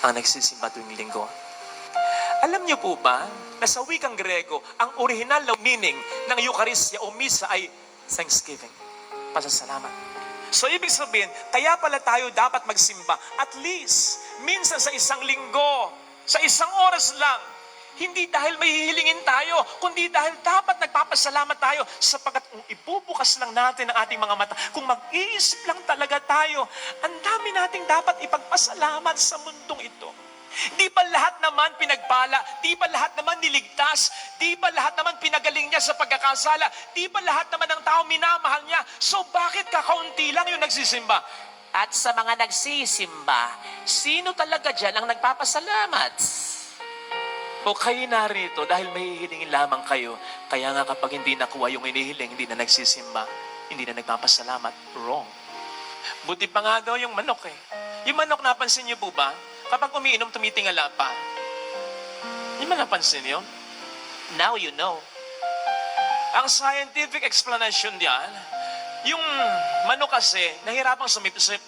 ang nagsisimba tuwing linggo. Alam niyo po ba na sa wikang Grego, ang original na meaning ng Eucharistia o Misa ay thanksgiving, pasasalamat. So ibig sabihin, kaya pala tayo dapat magsimba at least minsan sa isang linggo, sa isang oras lang. Hindi dahil may hihilingin tayo, kundi dahil dapat nagpapasalamat tayo sapagkat kung ibubukas lang natin ang ating mga mata, kung mag-iisip lang talaga tayo, ang dami nating dapat ipagpasalamat sa mundong ito. Di ba lahat naman pinagpala? Di ba lahat naman niligtas? Di ba lahat naman pinagaling niya sa pagkakasala? Di ba lahat naman ng tao minamahal niya? So bakit kakaunti lang yung nagsisimba? At sa mga nagsisimba, sino talaga dyan ang nagpapasalamat? O kayo narito dahil may hihilingin lamang kayo, kaya nga kapag hindi nakuha yung hinihiling, hindi na nagsisimba, hindi na nagpapasalamat, wrong. Buti pa nga daw yung manok eh. Yung manok, napansin niyo po ba? Kapag umiinom, tumitingala pa. Hindi mo napansin yun? Now you know. Ang scientific explanation diyan, yung manok kasi, nahirapang sumipsip.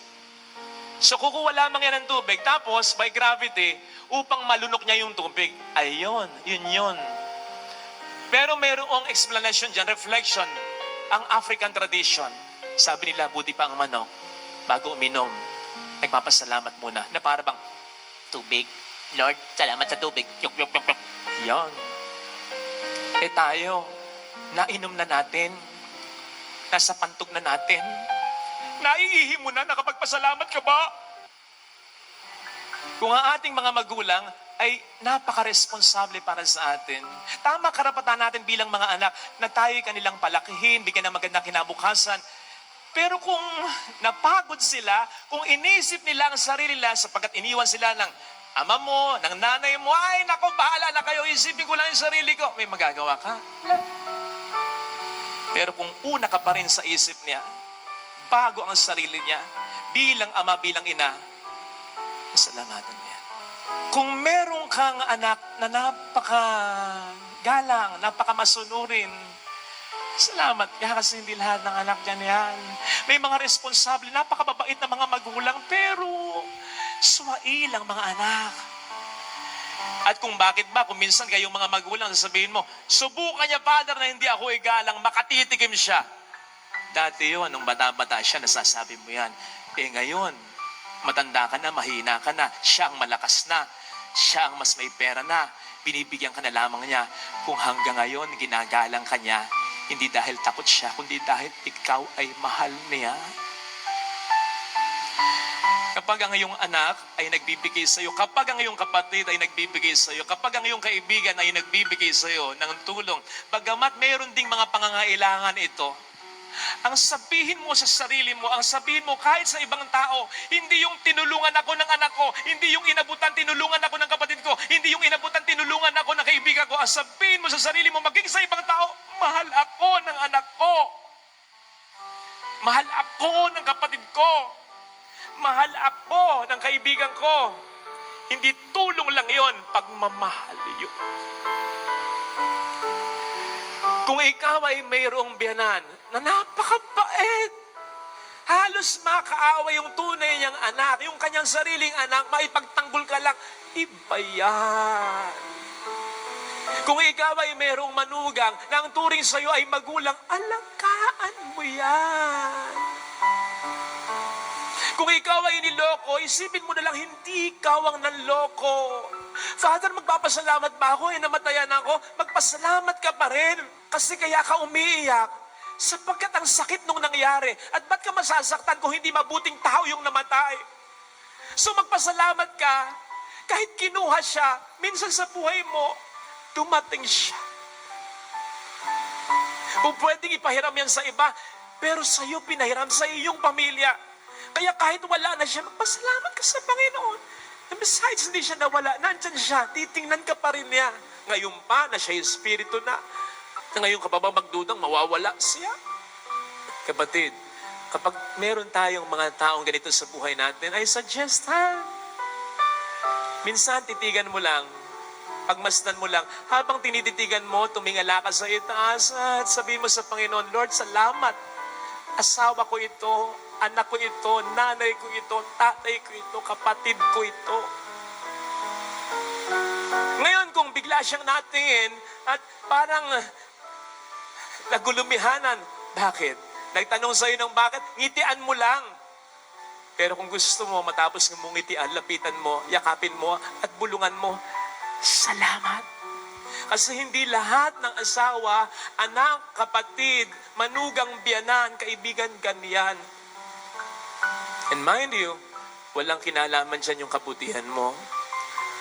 So kukuha lamang yan ng tubig, tapos by gravity, upang malunok niya yung tubig. Ayun, yun. Pero mayroong explanation dyan, reflection, ang African tradition. Sabi nila, buti pa ang manok, bago uminom, nagpapasalamat muna, na para bang, tubig, Lord, salamat sa tubig. Yuk. Yan. Eh tayo, nainom na natin, nasa pantog na natin, naiihi mo na, nakapagpasalamat ka ba? Kung ang ating mga magulang ay napaka-responsable para sa atin, tama karapatan natin bilang mga anak na tayo'y kanilang palakihin, bigyan ng magandang kinabukasan. Pero kung napagod sila, kung inisip nila ang sarili nila sapagkat iniwan sila ng ama mo, ng nanay mo, ay nako, bahala na kayo, isipin ko lang yung sarili ko. May magagawa ka? Pero kung una ka pa rin sa isip niya, bago ang sarili niya, bilang ama, bilang ina, pasalamatan niya. Kung meron kang anak na napaka-galang, napaka-masunurin, salamat ka kasi hindi lahat ng anak dyan yan. May mga responsable, napakababait na mga magulang, pero suwail ang mga anak. At kung bakit ba, kung minsan kayong mga magulang, sasabihin mo, subukan niya, Father, na hindi ako igalang, makatitikim siya. Dati yun, nung bata-bata siya, nasasabi mo yan. Eh ngayon, matanda ka na, mahina ka na, siya ang malakas na, siya ang mas may pera na, binibigyan ka na lamang niya. Kung hanggang ngayon, ginagalang ka niya, hindi dahil takot siya, kundi dahil ikaw ay mahal niya. Kapag ang iyong anak ay nagbibigay sa iyo, kapag ang iyong kapatid ay nagbibigay sa iyo, kapag ang iyong kaibigan ay nagbibigay sa iyo ng tulong, bagamat mayroon ding mga pangangailangan ito, ang sabihin mo sa sarili mo, ang sabihin mo kahit sa ibang tao, hindi yung tinulungan ako ng anak ko, hindi yung inabutan tinulungan ako ng kapatid ko, hindi yung inabutan tinulungan ako ng kaibigan ko. Ang sabihin mo sa sarili mo, maging sa ibang tao, mahal ako ng anak ko. Mahal ako ng kapatid ko. Mahal ako ng kaibigan ko. Hindi tulong lang yon, pagmamahal yun. Kung ikaw ay mayroong biyanan na napakabait, halos makaawa yung tunay niyang anak, yung kanyang sariling anak, maipagtanggol ka lang, iba yan. Kung ikaw ay mayroong manugang na ang turing sa iyo ay magulang, alagaan mo yan. Kung ikaw ay niloko, isipin mo na lang, hindi ikaw ang nanloko. Father, magpapasalamat ba ako? Namatayan ako? Magpasalamat ka pa rin. Kasi kaya ka umiiyak sapagkat ang sakit nung nangyari. At ba't ka masasaktan kung hindi mabuting tao yung namatay? So magpasalamat ka, kahit kinuha siya, minsan sa buhay mo, dumating siya. Kung pwedeng ipahiram yan sa iba, pero sa'yo pinahiram sa iyong pamilya. Kaya kahit wala na siya, magpasalamat ka sa Panginoon. And besides, hindi siya nawala. Nandyan siya. Titingnan ka pa rin niya. Ngayon pa na siya yung spirito na ngayon ka pa ba magdudang mawawala siya? Kapatid, kapag meron tayong mga taong ganito sa buhay natin, I suggest, minsan titigan mo lang, pagmasdan mo lang, habang tinititigan mo, tumingala ka sa itaas at sabihin mo sa Panginoon, Lord, salamat. Asawa ko ito, anak ko ito, nanay ko ito, tatay ko ito, kapatid ko ito. kung bigla siyang natingin at parang nagulumihanan. Bakit? Nagtanong sa'yo ng bakit, ngitian mo lang. Pero kung gusto mo, matapos ng mong ngitian, lapitan mo, yakapin mo, at bulungan mo, salamat. Kasi hindi lahat ng asawa, anak, kapatid, manugang, biyanan, kaibigan, ganyan. And mind you, walang kinalaman dyan yung kabutihan mo.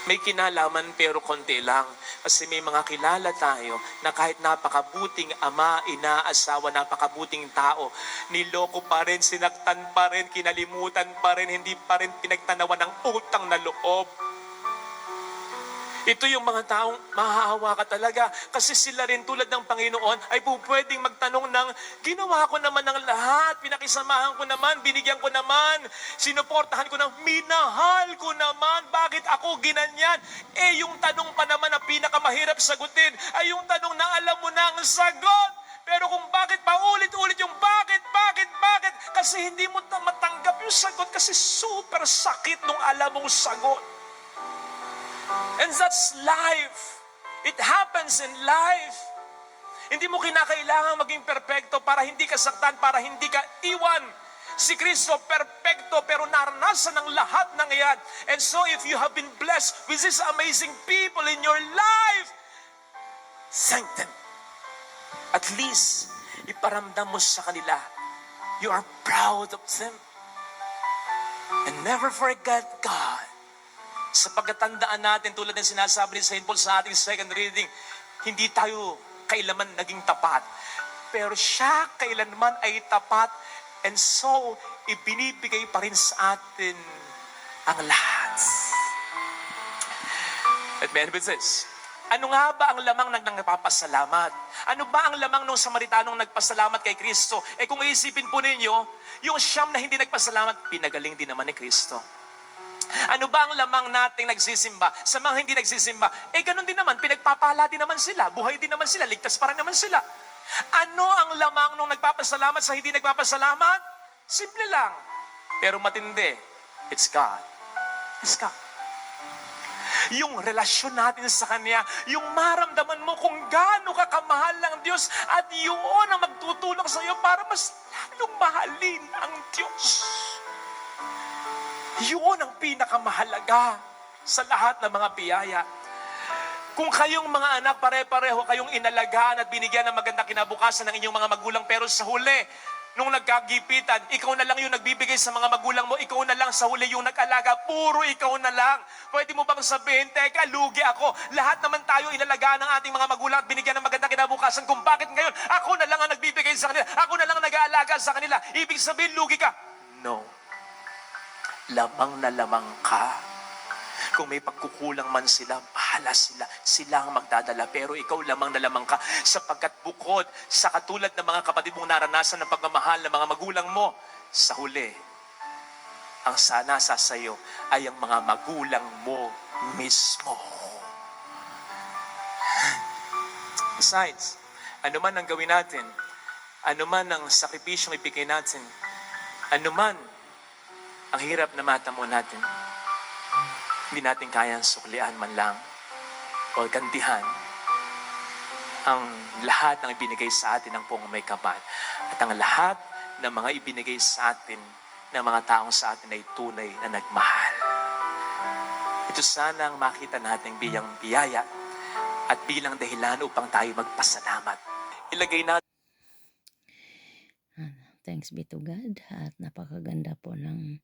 May kinalaman pero konti lang. Kasi may mga kilala tayo na kahit napakabuting ama, ina, asawa, napakabuting tao, niloko pa rin, sinaktan pa rin, kinalimutan pa rin, hindi pa rin pinagtanawan ng utang na loob. Ito yung mga taong mahahawa ka talaga kasi sila rin tulad ng Panginoon ay pwedeng magtanong ng ginawa ko naman ng lahat, pinakisamahan ko naman, binigyan ko naman, sinuportahan ko naman, minahal ko naman, bakit ako ginanyan? Yung tanong pa naman na pinakamahirap sagutin ay yung tanong na alam mo na ang sagot. Pero kung bakit paulit-ulit yung bakit, kasi hindi mo matanggap yung sagot kasi super sakit nung alam mong sagot. And that's life. It happens in life. Hindi mo kinakailangan maging perpekto para hindi ka saktan, para hindi ka iwan. Si Kristo, perpekto, pero naranasan ng lahat ng iyan. And so if you have been blessed with these amazing people in your life, thank them. At least, iparamdam mo sa kanila, you are proud of them. And never forget God. Sa pagkatandaan natin, tulad ng sinasabi ni St. Paul sa ating second reading, hindi tayo kailanman naging tapat. Pero siya kailanman ay tapat, and so, ibinibigay pa rin sa atin ang lahat. Let me end with this. Ano nga ba ang lamang ng nagpapasalamat? Ano ba ang lamang ng Samaritanong nagpasalamat kay Kristo? Kung iisipin po ninyo, yung siyam na hindi nagpasalamat, pinagaling din naman ni Kristo. Ano ba ang lamang nating nagsisimba? Sa mga hindi nagsisimba, ganun din naman, pinagpapala din naman sila, buhay din naman sila, ligtas pa rin naman sila. Ano ang lamang nung nagpapasalamat sa hindi nagpapasalamat? Simple lang, pero matindi. It's God. It's God. Yung relasyon natin sa Kanya, yung maramdaman mo kung gaano ka kamahal ng Diyos at yun ang magtutulak sa iyo para mas lalong mahalin ang Diyos. Yun ang pinakamahalaga sa lahat ng mga biyaya. Kung kayong mga anak, pare-pareho kayong inalagaan at binigyan ng magandang kinabukasan ng inyong mga magulang, pero sa huli, nung nagkagipitan, ikaw na lang yung nagbibigay sa mga magulang mo, ikaw na lang sa huli yung nag-alaga, puro ikaw na lang. Pwede mo bang sabihin, teka, lugi ako. Lahat naman tayo inalagaan ng ating mga magulang at binigyan ng magandang kinabukasan. Kung bakit ngayon, ako na lang ang nagbibigay sa kanila, ako na lang ang nag-aalaga sa kanila. Ibig sabihin, lugi ka. No. Lamang na lamang ka. Kung may pagkukulang man sila, bahala sila. Sila ang magdadala. Pero ikaw lamang na lamang ka. Sapagkat bukod sa katulad ng mga kapatid mong naranasan ng pagmamahal ng mga magulang mo, sa huli, ang nasa sayo ay ang mga magulang mo mismo. Besides, ano man ang gawin natin, ano man ang sakripisyong ibigay natin, ano man ang hirap na matamo natin, hindi natin kayang suklian man lang o gantihan ang lahat ng ibinigay sa atin ng Poong May Kapal. At ang lahat ng mga ibinigay sa atin ng mga taong sa atin ay tunay na nagmahal. Ito sana ang makita natin bilang biyaya at bilang dahilan upang tayo magpasalamat. Ilagay natin. Thanks be to God at napakaganda po ng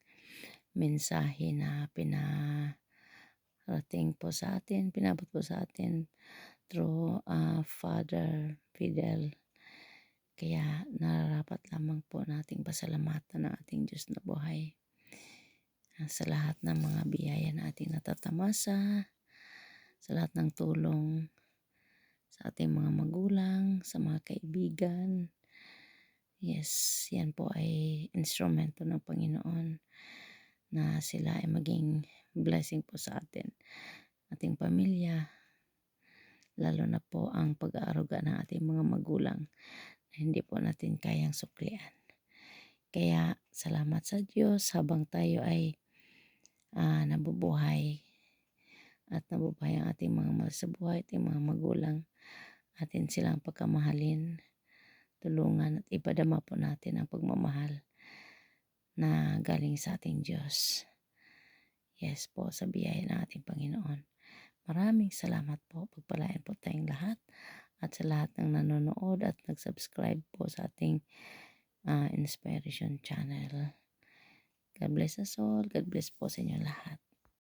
mensahe na pinarating po sa atin, pinabot po sa atin through Father Fidel. Kaya nararapat lamang po nating pasalamatan ng ating Diyos na buhay sa lahat ng mga biyaya na ating natatamasa, sa lahat ng tulong sa ating mga magulang, sa mga kaibigan. Yes, yan po ay instrumento ng Panginoon na sila ay maging blessing po sa atin, ating pamilya, lalo na po ang pag-aaruga ng ating mga magulang na hindi po natin kayang suklian. Kaya salamat sa Diyos habang tayo ay nabubuhay, at nabubuhay ang ating mga mahal sa buhay, ating mga magulang. Atin silang pagkamahalin, tulungan at ipadama po natin ang pagmamahal na galing sa ating Diyos. Yes po, sa biyaya ng ating Panginoon. Maraming salamat po. Pagpalain po tayong lahat at sa lahat ng nanonood at nag-subscribe po sa ating Inspiration Channel. God bless us all. God bless po sa inyo lahat.